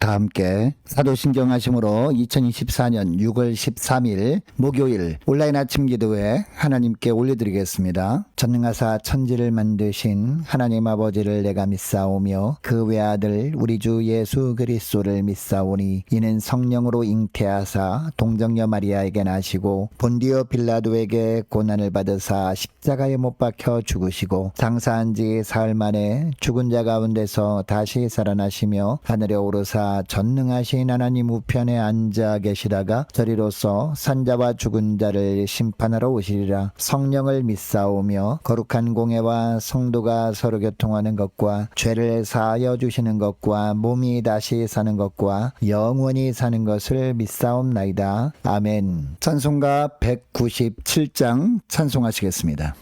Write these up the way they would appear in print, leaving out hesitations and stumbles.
다 함께 사도신경 하심으로 2024년 6월 13일 목요일 온라인 아침 기도회 하나님께 올려드리겠습니다. 전능하사 천지를 만드신 하나님 아버지를 내가 믿사오며 그 외아들 우리 주 예수 그리스도를 믿사오니 이는 성령으로 잉태하사 동정녀 마리아에게 나시고 본디오 빌라도에게 고난을 받으사 십자가에 못 박혀 죽으시고 장사한 지 사흘 만에 죽은 자 가운데서 다시 살아나시며 하늘에 오르사 전능하신 하나님 우편에 앉아 계시다가 저리로서 산자와 죽은 자를 심판하러 오시리라. 성령을 믿사오며 거룩한 공회와 성도가 서로 교통하는 것과 죄를 사하여 주시는 것과 몸이 다시 사는 것과 영원히 사는 것을 믿사옵나이다. 아멘. 찬송가 197장 찬송하시겠습니다.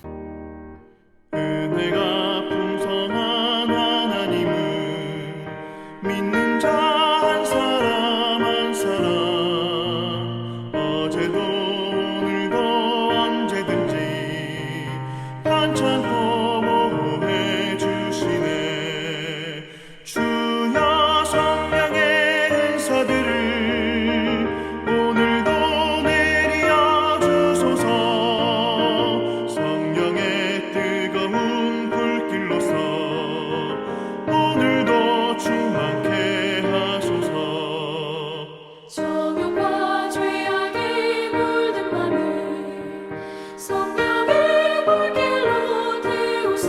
은혜가 풍성한 하나님은 믿는 자 한 사람 한 사람 어제도 오늘도 언제든지 반창고 보호해 주시네. 주여 성령의 은사들을 오늘도 내려 주소서. 성령의 뜨거운 불길로서 오늘도 충만케 하소서. 정욕과 죄악에 물든 맘을 성령의 불길로 태우사.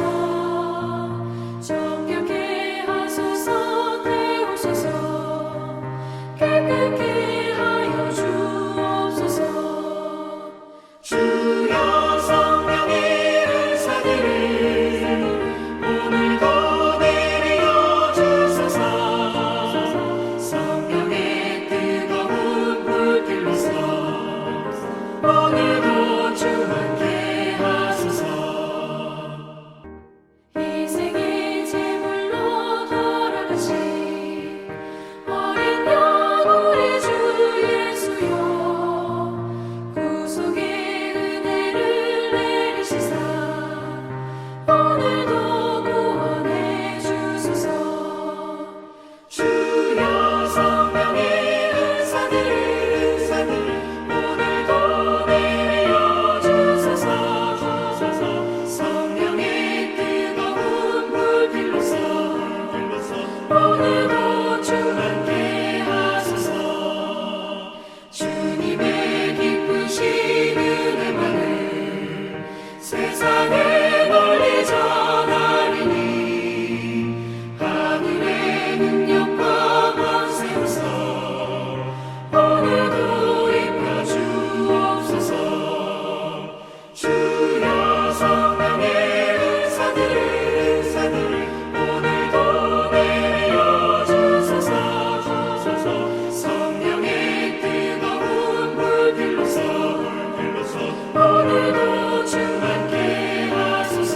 정결케 하소서. 태우소서. 깨끗게 하여 주옵소서. 주여 성령의 은사들을 오늘도 내려 주소서. 성령의 뜨거운 불길로서 오늘도 충만케 하소서. 희생의 제물로 돌아가신 어린 양 우리 주 예수여. 구속의 은혜를 내리시사 오늘도 구원해 주소서. 주여 성령의 은사들을 오늘도 내려 주소서. 성령의 뜨거운 불길로서 오늘도 충만케 하소서. 주님의 기쁘신 은혜만을 세상에 널리 전하리니 하늘의 능력과 권세로서 오늘도 입혀 주옵소서. 주여 성령의 은사들을 오늘도 내려 주소서. 성령의 뜨거운 불길로서 오늘도 충만케 하소서.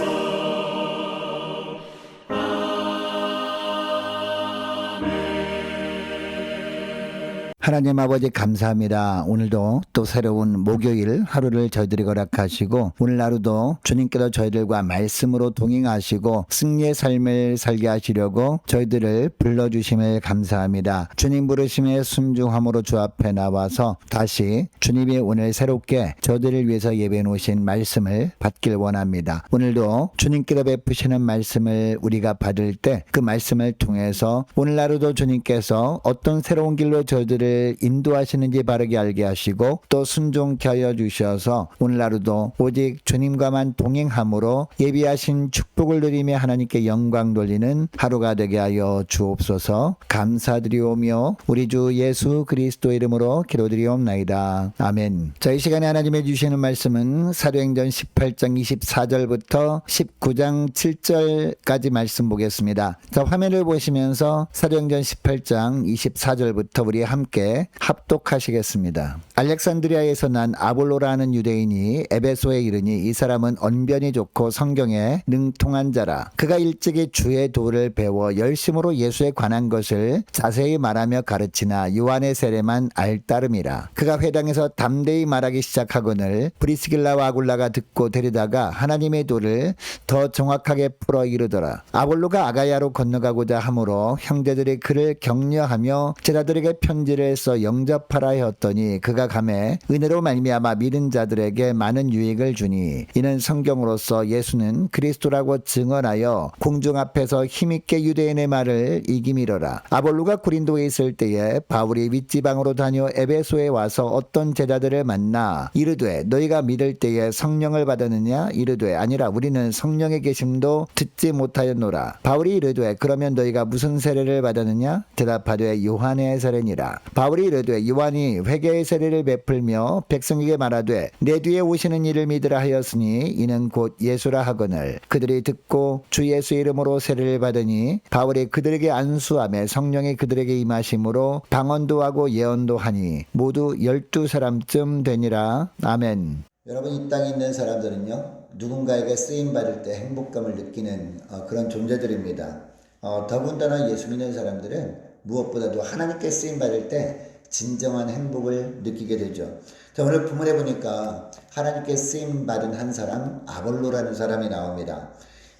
하나님 아버지 감사합니다. 오늘도 또 새로운 목요일 하루를 저희들이 허락하시고 오늘 하루도 주님께서 저희들과 말씀으로 동행하시고 승리의 삶을 살게 하시려고 저희들을 불러주심을 감사합니다. 주님 부르심에 순종함으로 주 앞에 나와서 다시 주님이 오늘 새롭게 저희들을 위해서 예배해 놓으신 말씀을 받길 원합니다. 오늘도 주님께서 베푸시는 말씀을 우리가 받을 때 그 말씀을 통해서 오늘 하루도 주님께서 어떤 새로운 길로 저희들을 인도하시는지 바르게 알게 하시고 또 순종케 하여 주셔서 오늘 하루도 오직 주님과만 동행함으로 예비하신 축복을 누리며 하나님께 영광 돌리는 하루가 되게 하여 주옵소서. 감사드리오며 우리 주 예수 그리스도 이름으로 기도드리옵나이다. 아멘. 자, 이 시간에 하나님의 주시는 말씀은 사도행전 18장 24절부터 19장 7절까지 말씀 보겠습니다. 자, 화면을 보시면서 사도행전 18장 24절부터 우리 함께 함께 합독하시겠습니다. 알렉산드리아에서 난 아볼로라는 유대인이 에베소에 이르니 이 사람은 언변이 좋고 성경에 능통한 자라. 그가 일찍이 주의 도를 배워 열심으로 예수에 관한 것을 자세히 말하며 가르치나 요한의 세례만 알따름이라. 그가 회당에서 담대히 말하기 시작하거늘 브리스길라와 아굴라가 듣고 데리다가 하나님의 도를 더 정확하게 풀어 이르더라. 아볼로가 아가야로 건너가고자 하므로 형제들이 그를 격려하며 제자들에게 편지를 써 영접하라 하였더니 그가 감에 은혜로 말미암아 믿은 자들에게 많은 유익을 주니 이는 성경으로서 예수는 그리스도라고 증언하여 공중 앞에서 힘있게 유대인의 말을 이기미러라. 아볼로가 고린도에 있을 때에 바울이 윗지방으로 다녀 에베소에 와서 어떤 제자들을 만나 이르되 너희가 믿을 때에 성령을 받았느냐? 이르되 아니라 우리는 성령의 계심도 듣지 못하였노라. 바울이 이르되 그러면 너희가 무슨 세례를 받았느냐? 대답하되 요한의 세례니라. 바울이 이르되 요한이 회개의 세례를 베풀며 백성에게 말하되 내 뒤에 오시는 이를 믿으라 하였으니 이는 곧 예수라 하거늘 그들이 듣고 주 예수 이름으로 세례를 받으니 바울이 그들에게 안수하며 성령이 그들에게 임하심으로 방언도 하고 예언도 하니 모두 12사람쯤 되니라. 아멘. 여러분, 이 땅에 있는 사람들은요, 누군가에게 쓰임받을 때 행복감을 느끼는 그런 존재들입니다. 더군다나 예수 믿는 사람들은 무엇보다도 하나님께 쓰임받을 때 진정한 행복을 느끼게 되죠. 자, 오늘 본문에 보니까 하나님께 쓰임받은 한 사람 아볼로라는 사람이 나옵니다.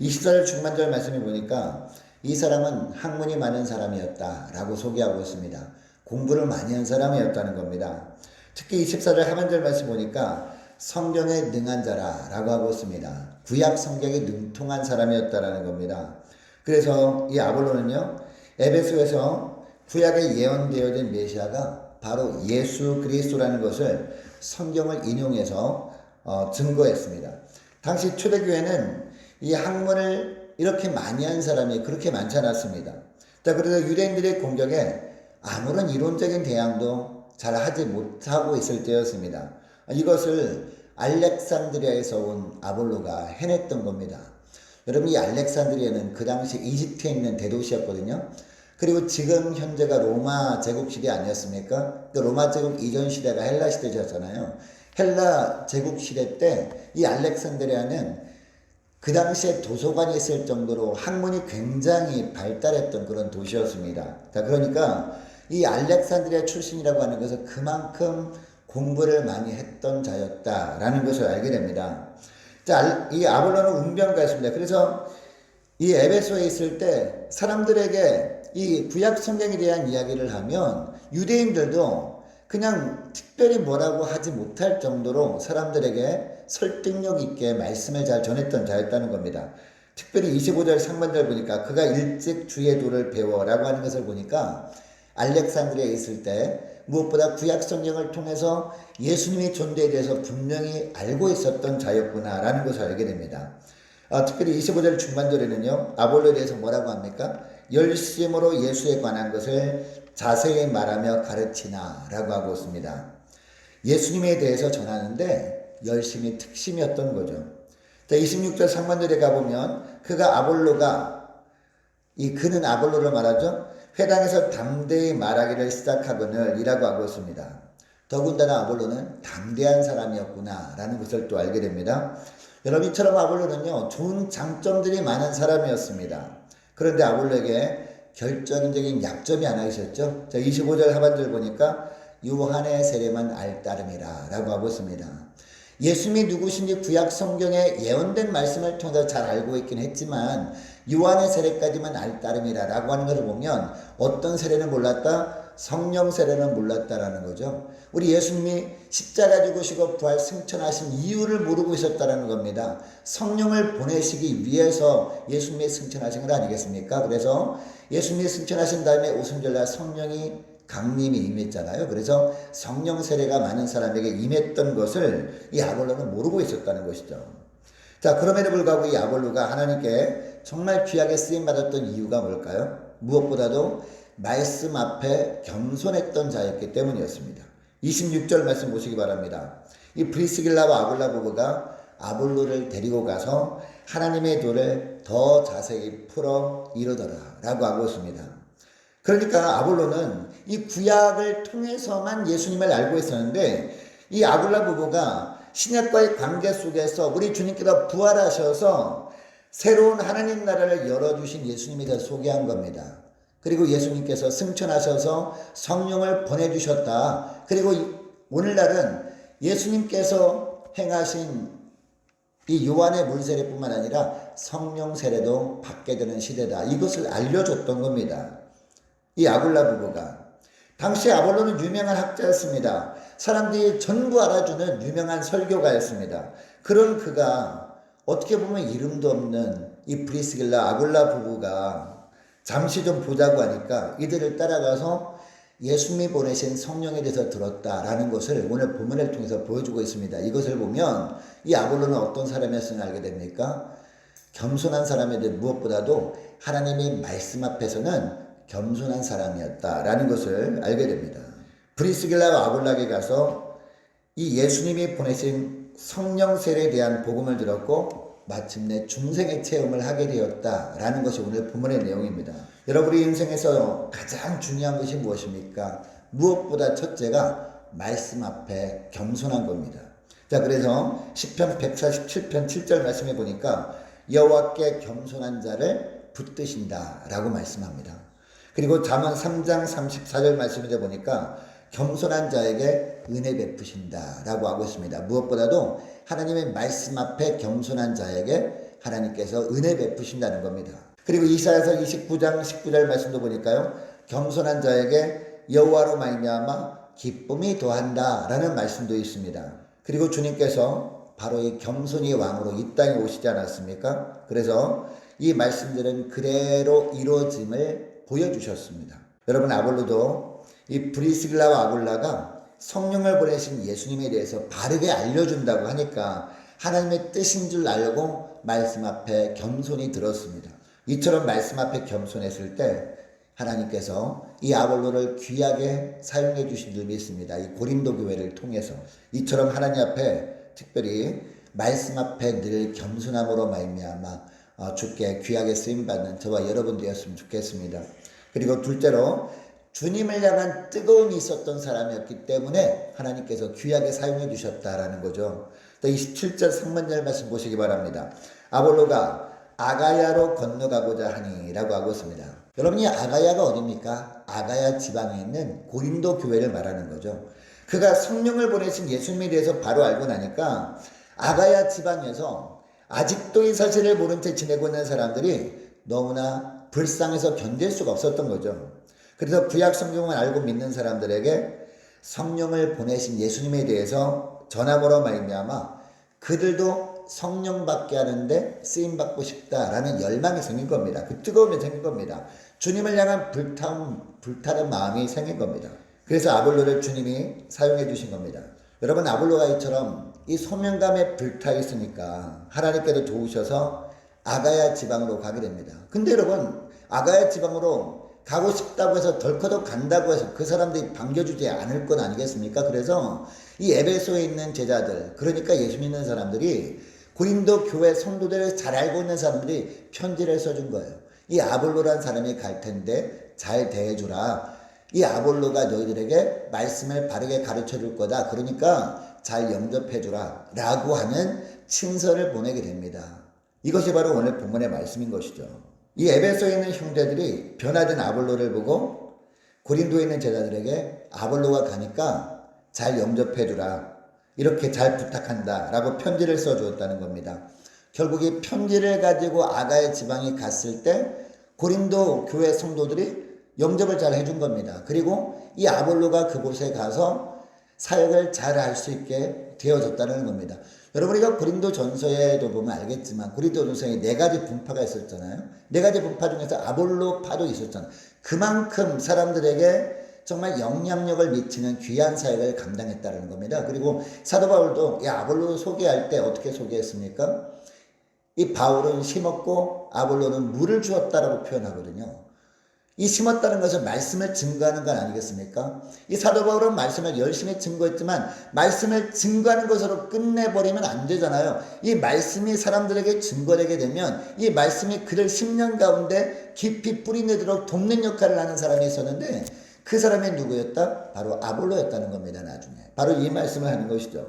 24절 중반절 말씀을 보니까 이 사람은 학문이 많은 사람이었다라고 소개하고 있습니다. 공부를 많이 한 사람이었다는 겁니다. 특히 24절 하반절 말씀 보니까 성경에 능한 자라라고 하고 있습니다. 구약 성경에 능통한 사람이었다라는 겁니다. 그래서 이 아볼로는요, 에베소에서 구약에 예언되어진 메시아가 바로 예수 그리스도라는 것을 성경을 인용해서 증거했습니다. 당시 초대교회는 이 학문을 이렇게 많이 한 사람이 그렇게 많지 않았습니다. 자, 그래서 유대인들의 공격에 아무런 이론적인 대항도 잘 하지 못하고 있을 때였습니다. 이것을 알렉산드리아에서 온 아볼로가 해냈던 겁니다. 여러분, 이 알렉산드리아는 그 당시 이집트에 있는 대도시였거든요. 그리고 지금 현재가 로마 제국 시대 아니었습니까? 그 로마 제국 이전 시대가 헬라 시대였잖아요. 헬라 제국 시대 때 이 알렉산드리아는 그 당시에 도서관이 있을 정도로 학문이 굉장히 발달했던 그런 도시였습니다. 자, 그러니까 이 알렉산드리아 출신이라고 하는 것은 그만큼 공부를 많이 했던 자였다라는 것을 알게 됩니다. 자, 이 아볼로는 웅변가였습니다. 그래서 이 에베소에 있을 때 사람들에게 이 구약 성경에 대한 이야기를 하면 유대인들도 그냥 특별히 뭐라고 하지 못할 정도로 사람들에게 설득력 있게 말씀을 잘 전했던 자였다는 겁니다. 특별히 25절 상반절 보니까 그가 일찍 주의 도를 배워라고 하는 것을 보니까 알렉산드리아에 있을 때 무엇보다 구약 성경을 통해서 예수님의 존재에 대해서 분명히 알고 있었던 자였구나라는 것을 알게 됩니다. 특별히 25절 중반절에는요, 아볼로에 대해서 뭐라고 합니까? 열심으로 예수에 관한 것을 자세히 말하며 가르치나 라고 하고 있습니다. 예수님에 대해서 전하는데 열심히 특심이었던 거죠. 자, 26절 상반절에 가보면 그는 아볼로를 말하죠. 회당에서 담대히 말하기를 시작하거늘 이라고 하고 있습니다. 더군다나 아볼로는 담대한 사람이었구나 라는 것을 또 알게 됩니다. 여러분, 이처럼 아볼로는요, 좋은 장점들이 많은 사람이었습니다. 그런데 아볼로에게 결정적인 약점이 하나 있었죠. 자, 25절 하반절 보니까 요한의 세례만 알따름이라 라고 하고 있습니다. 예수님이 누구신지 구약 성경에 예언된 말씀을 통해서 잘 알고 있긴 했지만 요한의 세례까지만 알따름이라 라고 하는 것을 보면 어떤 세례는 몰랐다? 성령 세례는 몰랐다라는 거죠. 우리 예수님이 십자가 죽으시고 부활 승천하신 이유를 모르고 있었다라는 겁니다. 성령을 보내시기 위해서 예수님이 승천하신 것 아니겠습니까? 그래서 예수님이 승천하신 다음에 오순절날 성령이 강림이 임했잖아요. 그래서 성령 세례가 많은 사람에게 임했던 것을 이 아볼로는 모르고 있었다는 것이죠. 자, 그럼에도 불구하고 이 아볼로가 하나님께 정말 귀하게 쓰임받았던 이유가 뭘까요? 무엇보다도 말씀 앞에 겸손했던 자였기 때문이었습니다. 26절 말씀 보시기 바랍니다. 이 브리스길라와 아굴라 부부가 아볼로를 데리고 가서 하나님의 도를 더 자세히 풀어 이루더라 라고 하고 있습니다. 그러니까 아볼로는 이 구약을 통해서만 예수님을 알고 있었는데 이 아굴라 부부가 신약과의 관계 속에서 우리 주님께서 부활하셔서 새로운 하나님 나라를 열어주신 예수님에 대해서 소개한 겁니다. 그리고 예수님께서 승천하셔서 성령을 보내주셨다. 그리고 오늘날은 예수님께서 행하신 이 요한의 물 세례뿐만 아니라 성령 세례도 받게 되는 시대다. 이것을 알려줬던 겁니다. 이 아굴라 부부가. 당시 아볼로는 유명한 학자였습니다. 사람들이 전부 알아주는 유명한 설교가였습니다. 그런 그가 어떻게 보면 이름도 없는 이 브리스길라 아굴라 부부가 잠시 좀 보자고 하니까 이들을 따라가서 예수님이 보내신 성령에 대해서 들었다라는 것을 오늘 본문을 통해서 보여주고 있습니다. 이것을 보면 이 아볼로는 어떤 사람이었음을 알게 됩니까? 겸손한 사람인데 무엇보다도 하나님의 말씀 앞에서는 겸손한 사람이었다라는 것을 알게 됩니다. 브리스길라와 아굴라에 가서 이 예수님이 보내신 성령 세례에 대한 복음을 들었고 마침내 중생의 체험을 하게 되었다라는 것이 오늘 본문의 내용입니다. 여러분의 인생에서 가장 중요한 것이 무엇입니까? 무엇보다 첫째가 말씀 앞에 겸손한 겁니다. 자, 그래서 시편 147편 7절 말씀해 보니까 여호와께 겸손한 자를 붙드신다라고 말씀합니다. 그리고 잠언 3장 34절 말씀에 보니까 겸손한 자에게 은혜 베푸신다라고 하고 있습니다. 무엇보다도 하나님의 말씀 앞에 겸손한 자에게 하나님께서 은혜 베푸신다는 겁니다. 그리고 이사야서 29장 19절 말씀도 보니까요. 겸손한 자에게 여호와로 말미암아 기쁨이 더한다라는 말씀도 있습니다. 그리고 주님께서 바로 이 겸손이 왕으로 이 땅에 오시지 않았습니까? 그래서 이 말씀들은 그대로 이루어짐을 보여주셨습니다. 여러분, 아볼로도 이 브리스길라와 아굴라가 성령을 보내신 예수님에 대해서 바르게 알려준다고 하니까 하나님의 뜻인 줄 알고 말씀 앞에 겸손히 들었습니다. 이처럼 말씀 앞에 겸손했을 때 하나님께서 이 아볼로를 귀하게 사용해 주신 줄 믿습니다. 이 고린도 교회를 통해서 이처럼 하나님 앞에 특별히 말씀 앞에 늘 겸손함으로 말미암아 주께 귀하게 쓰임받는 저와 여러분 되었으면 좋겠습니다. 그리고 둘째로 주님을 향한 뜨거움이 있었던 사람이었기 때문에 하나님께서 귀하게 사용해 주셨다라는 거죠. 27절 상반절 말씀 보시기 바랍니다. 아볼로가 아가야로 건너가고자 하니라고 하고 있습니다. 여러분, 이 아가야가 어디입니까? 아가야 지방에 있는 고린도 교회를 말하는 거죠. 그가 성령을 보내신 예수님에 대해서 바로 알고 나니까 아가야 지방에서 아직도 이 사실을 모른 채 지내고 있는 사람들이 너무나 불쌍해서 견딜 수가 없었던 거죠. 그래서 구약 성경을 알고 믿는 사람들에게 성령을 보내신 예수님에 대해서 전함으로 말미암아 그들도 성령 받게 하는데 쓰임 받고 싶다라는 열망이 생긴 겁니다. 그 뜨거움이 생긴 겁니다. 주님을 향한 불타는 마음이 생긴 겁니다. 그래서 아볼로를 주님이 사용해 주신 겁니다. 여러분, 아볼로가 이처럼 이 소명감에 불타 있으니까 하나님께도 도우셔서 아가야 지방으로 가게 됩니다. 근데 여러분, 아가야 지방으로 가고 싶다고 해서 덜커덕 간다고 해서 그 사람들이 반겨주지 않을 건 아니겠습니까? 그래서 이 에베소에 있는 제자들, 그러니까 예수 믿는 사람들이 고린도 교회 성도들을 잘 알고 있는 사람들이 편지를 써준 거예요. 이 아볼로란 사람이 갈 텐데 잘 대해주라. 이 아볼로가 너희들에게 말씀을 바르게 가르쳐 줄 거다. 그러니까 잘 영접해 주라 라고 하는 친서를 보내게 됩니다. 이것이 바로 오늘 본문의 말씀인 것이죠. 이 에베소에 있는 형제들이 변화된 아볼로를 보고 고린도에 있는 제자들에게 아볼로가 가니까 잘 영접해 주라, 이렇게 잘 부탁한다 라고 편지를 써주었다는 겁니다. 결국 이 편지를 가지고 아가야 지방에 갔을 때 고린도 교회 성도들이 영접을 잘 해준 겁니다. 그리고 이 아볼로가 그곳에 가서 사역을 잘 할 수 있게 되어졌다는 겁니다. 여러분, 우리가 고린도 전서에도 보면 알겠지만 고린도 전서에 4가지 분파가 있었잖아요. 4가지 분파 중에서 아볼로파도 있었잖아요. 그만큼 사람들에게 정말 영향력을 미치는 귀한 사역을 감당했다는 겁니다. 그리고 사도 바울도 이 아볼로 소개할 때 어떻게 소개했습니까? 이 바울은 심었고 아볼로는 물을 주었다라고 표현하거든요. 이 심었다는 것은 말씀을 증거하는 건 아니겠습니까? 이 사도 바울은 말씀을 열심히 증거했지만 말씀을 증거하는 것으로 끝내버리면 안 되잖아요. 이 말씀이 사람들에게 증거되게 되면 이 말씀이 그들 심령 가운데 깊이 뿌리내도록 돕는 역할을 하는 사람이 있었는데 그 사람이 누구였다? 바로 아볼로였다는 겁니다. 나중에 바로 이 말씀을 하는 것이죠.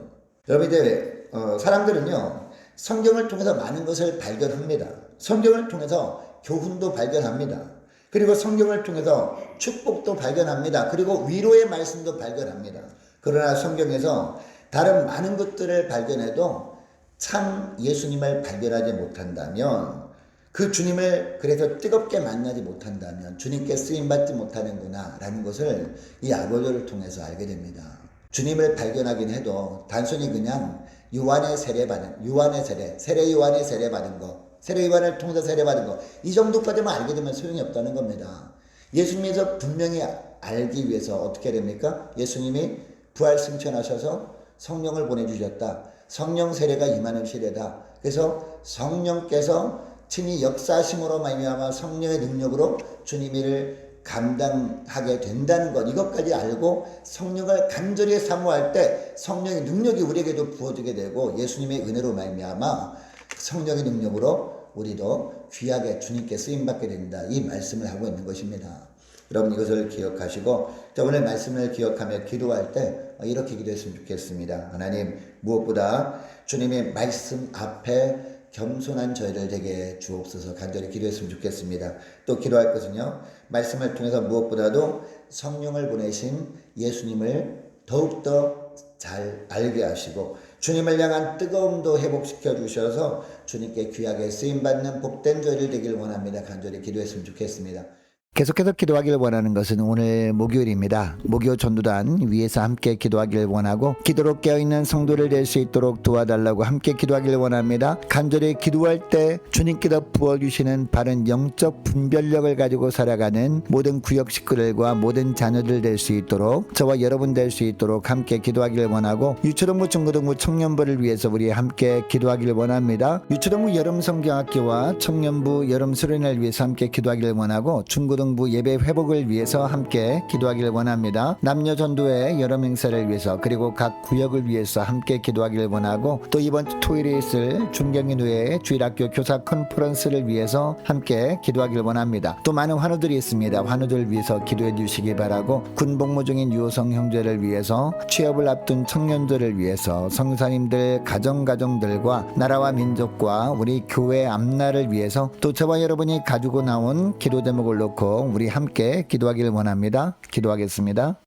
여러분들 사람들은요 성경을 통해서 많은 것을 발견합니다. 성경을 통해서 교훈도 발견합니다. 그리고 성경을 통해서 축복도 발견합니다. 그리고 위로의 말씀도 발견합니다. 그러나 성경에서 다른 많은 것들을 발견해도 참 예수님을 발견하지 못한다면 그 주님을 그래서 뜨겁게 만나지 못한다면 주님께 쓰임받지 못하는구나 라는 것을 이 아볼로를 통해서 알게 됩니다. 주님을 발견하긴 해도 단순히 그냥 요한의 세례 받은 거 세례 요한을 통해서 세례받은 거 이 정도까지만 알게 되면 소용이 없다는 겁니다. 예수님에서 분명히 알기 위해서 어떻게 됩니까? 예수님이 부활 승천하셔서 성령을 보내주셨다. 성령 세례가 임하는 시대다. 그래서 성령께서 친히 역사심으로 말미암아 성령의 능력으로 주님을 감당하게 된다는 것 이것까지 알고 성령을 간절히 사모할 때 성령의 능력이 우리에게도 부어지게 되고 예수님의 은혜로 말미암아 성령의 능력으로 우리도 귀하게 주님께 쓰임받게 된다. 이 말씀을 하고 있는 것입니다. 여러분 이것을 기억하시고 오늘 말씀을 기억하며 기도할 때 이렇게 기도했으면 좋겠습니다. 하나님 무엇보다 주님의 말씀 앞에 겸손한 저희를 되게 주옵소서 간절히 기도했으면 좋겠습니다. 또 기도할 것은요. 말씀을 통해서 무엇보다도 성령을 보내신 예수님을 더욱더 잘 알게 하시고 주님을 향한 뜨거움도 회복시켜 주셔서 주님께 귀하게 쓰임받는 복된 저희를 되길 원합니다. 간절히 기도했으면 좋겠습니다. 계속해서 기도하길 원하는 것은 오늘 목요일입니다. 목요 전도단 위에서 함께 기도하길 원하고 기도로 깨어있는 성도를 될 수 있도록 도와달라고 함께 기도하길 원합니다. 간절히 기도할 때 주님께서 부어주시는 바른 영적 분별력을 가지고 살아가는 모든 구역 식구들과 모든 자녀들 될 수 있도록 저와 여러분 될 수 있도록 함께 기도하길 원하고 유초동부 중고등부 청년부를 위해서 우리 함께 기도하길 원합니다. 유초동부 여름성경학교와 청년부 여름수련회를 위해서 함께 기도하길 원하고 중고등부 예배 회복을 위해서 함께 기도하길 원합니다. 남녀 전도회 여름 행사를 위해서 그리고 각 구역을 위해서 함께 기도하길 원하고 또 이번 주 토요일에 있을 중경인회 주일학교 교사 컨퍼런스를 위해서 함께 기도하길 원합니다. 또 많은 환우들이 있습니다. 환우들 위해서 기도해 주시기 바라고 군복무 중인 유호성 형제를 위해서 취업을 앞둔 청년들을 위해서 성사님들 가정들과 나라와 민족과 우리 교회 앞날을 위해서 또 저와 여러분이 가지고 나온 기도 제목을 놓고 우리 함께 기도하길 원합니다. 기도하겠습니다.